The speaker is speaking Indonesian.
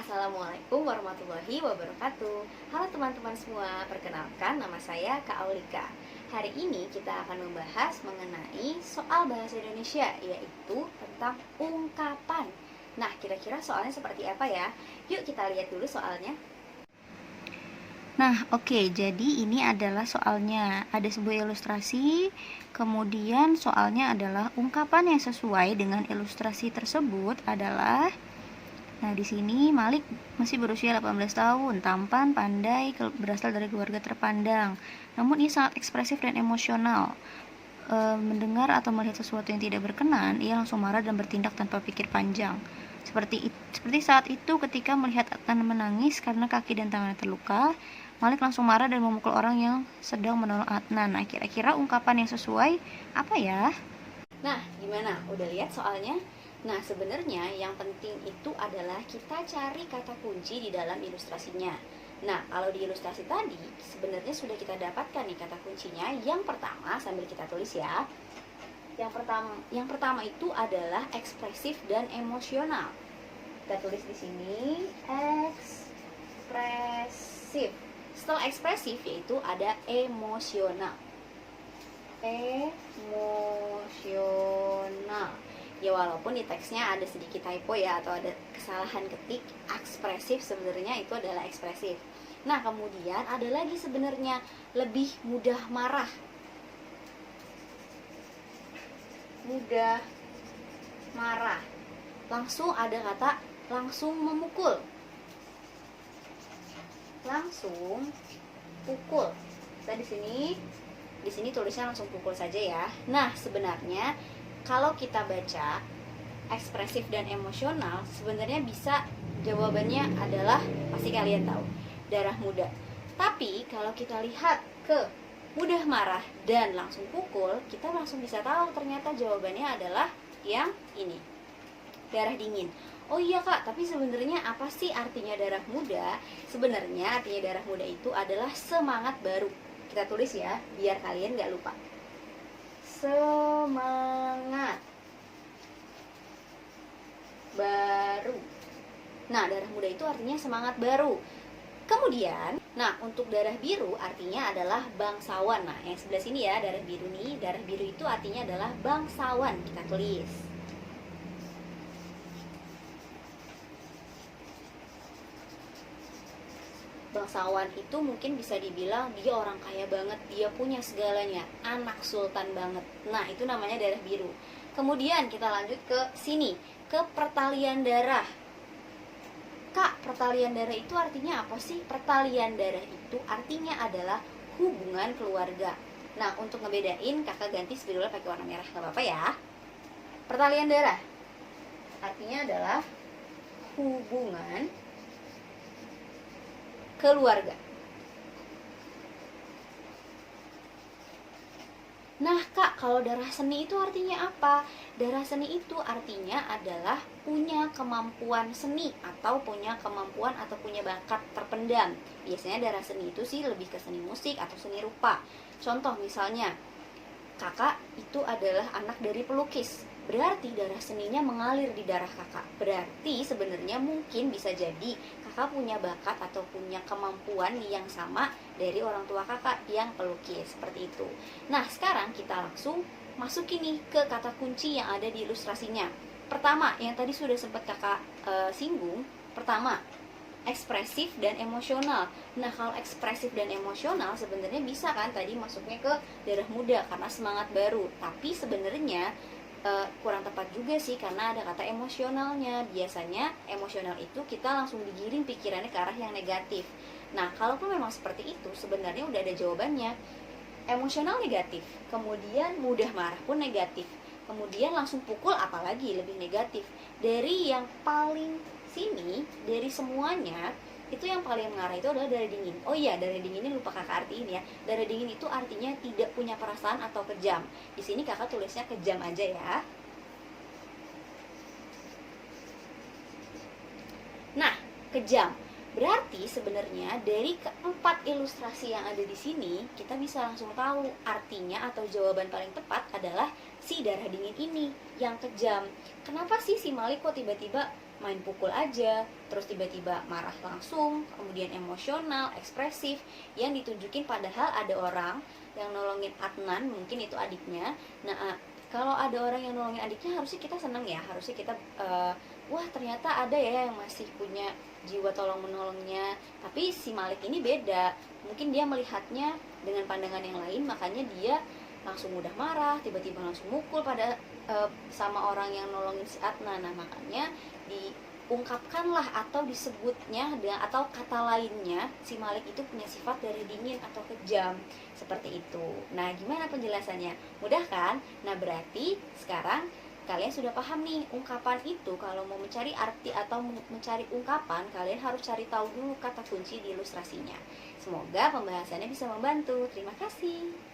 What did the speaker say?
Assalamualaikum warahmatullahi wabarakatuh. Halo teman-teman semua, perkenalkan nama saya Kak Aulika. Hari ini kita akan membahas mengenai soal bahasa Indonesia, yaitu tentang ungkapan. Nah, kira-kira soalnya seperti apa ya? Yuk kita lihat dulu soalnya. Nah, oke, jadi ini adalah soalnya. Ada sebuah ilustrasi, kemudian soalnya adalah ungkapan yang sesuai dengan ilustrasi tersebut adalah. Nah, di sini Malik masih berusia 18 tahun, tampan, pandai, berasal dari keluarga terpandang. Namun ia sangat ekspresif dan emosional. Mendengar atau melihat sesuatu yang tidak berkenan, ia langsung marah dan bertindak tanpa pikir panjang. Seperti saat itu ketika melihat Adnan menangis karena kaki dan tangannya terluka, Malik langsung marah dan memukul orang yang sedang menolong Adnan. Nah, kira-kira ungkapan yang sesuai apa ya? Nah, gimana? Udah lihat soalnya? Nah, sebenarnya yang penting itu adalah kita cari kata kunci di dalam ilustrasinya. Nah, kalau di ilustrasi tadi, sebenarnya sudah kita dapatkan nih kata kuncinya. Yang pertama, sambil kita tulis ya. Yang pertama itu adalah ekspresif dan emosional. Kita tulis di sini ekspresif. Setelah ekspresif yaitu ada emosional. Emosional. Ya walaupun di teksnya ada sedikit typo ya, atau ada kesalahan ketik, ekspresif sebenarnya itu adalah ekspresif. Nah, kemudian ada lagi sebenarnya lebih mudah marah. Mudah marah. Langsung ada kata langsung memukul. Langsung pukul. Kita di sini tulisnya langsung pukul saja ya. Nah, sebenarnya kalau kita baca ekspresif dan emosional, sebenarnya bisa jawabannya adalah pasti kalian tahu, darah muda. Tapi kalau kita lihat ke mudah marah dan langsung pukul, kita langsung bisa tahu ternyata jawabannya adalah yang ini, darah dingin. Oh iya Kak, tapi sebenarnya apa sih artinya darah muda? Sebenarnya artinya darah muda itu adalah semangat baru. Kita tulis ya, biar kalian gak lupa. Semangat baru. Nah, darah muda itu artinya semangat baru. Kemudian, nah untuk darah biru artinya adalah bangsawan. Nah, yang sebelah sini ya, darah biru nih. Darah biru itu artinya adalah bangsawan. Kita tulis. Bangsawan itu mungkin bisa dibilang dia orang kaya banget, dia punya segalanya, anak sultan banget. Nah, itu namanya darah biru. Kemudian kita lanjut ke sini, ke pertalian darah. Kak, pertalian darah itu artinya apa sih? Pertalian darah itu artinya adalah hubungan keluarga. Nah, untuk ngebedain kakak ganti spidolnya pakai warna merah, gak apa-apa ya. Pertalian darah artinya adalah hubungan keluarga. Nah Kak, kalau darah seni itu artinya apa? Darah seni itu artinya adalah punya kemampuan seni, atau punya kemampuan atau punya bakat terpendam. Biasanya darah seni itu sih lebih ke seni musik atau seni rupa. Contoh misalnya, kakak itu adalah anak dari pelukis, berarti darah seninya mengalir di darah kakak. Berarti sebenarnya mungkin bisa jadi kakak punya bakat atau punya kemampuan yang sama dari orang tua kakak yang pelukis, seperti itu. Nah, sekarang kita langsung masuk ini ke kata kunci yang ada di ilustrasinya. Pertama, yang tadi sudah sempat kakak singgung, pertama ekspresif dan emosional. Nah, kalau ekspresif dan emosional sebenarnya bisa kan tadi masuknya ke darah muda karena semangat baru. Tapi sebenarnya kurang tepat juga sih karena ada kata emosionalnya. Biasanya emosional itu kita langsung digiring pikirannya ke arah yang negatif. Nah, kalaupun memang seperti itu, sebenarnya udah ada jawabannya. Emosional negatif, kemudian mudah marah pun negatif, kemudian langsung pukul apalagi lebih negatif. Dari yang paling sini, dari semuanya itu yang paling mengarah itu adalah darah dingin. Oh iya, darah dingin ini lupa kakak artiin ya. Darah dingin itu artinya tidak punya perasaan atau kejam. Di sini kakak tulisnya kejam aja ya. Nah, kejam. Berarti sebenarnya dari keempat ilustrasi yang ada di sini, kita bisa langsung tahu artinya atau jawaban paling tepat adalah si darah dingin ini yang kejam. Kenapa sih si Malik kok tiba-tiba main pukul aja, terus tiba-tiba marah langsung, kemudian emosional, ekspresif, yang ditunjukin padahal ada orang yang nolongin Adnan, mungkin itu adiknya. Nah, kalau ada orang yang nolongin adiknya harusnya kita seneng ya, harusnya kita wah ternyata ada ya yang masih punya jiwa tolong menolongnya. Tapi si Malik ini beda, mungkin dia melihatnya dengan pandangan yang lain, makanya dia langsung mudah marah, tiba-tiba langsung mukul pada sama orang yang nolongin si Adnan. Nah, makanya diungkapkanlah atau disebutnya dengan atau kata lainnya si Malik itu punya sifat dari dingin atau kejam seperti itu. Nah, gimana penjelasannya? Mudah kan? Nah, berarti sekarang kalian sudah paham nih ungkapan itu. Kalau mau mencari arti atau mencari ungkapan, kalian harus cari tahu dulu kata kunci di ilustrasinya. Semoga pembahasannya bisa membantu. Terima kasih.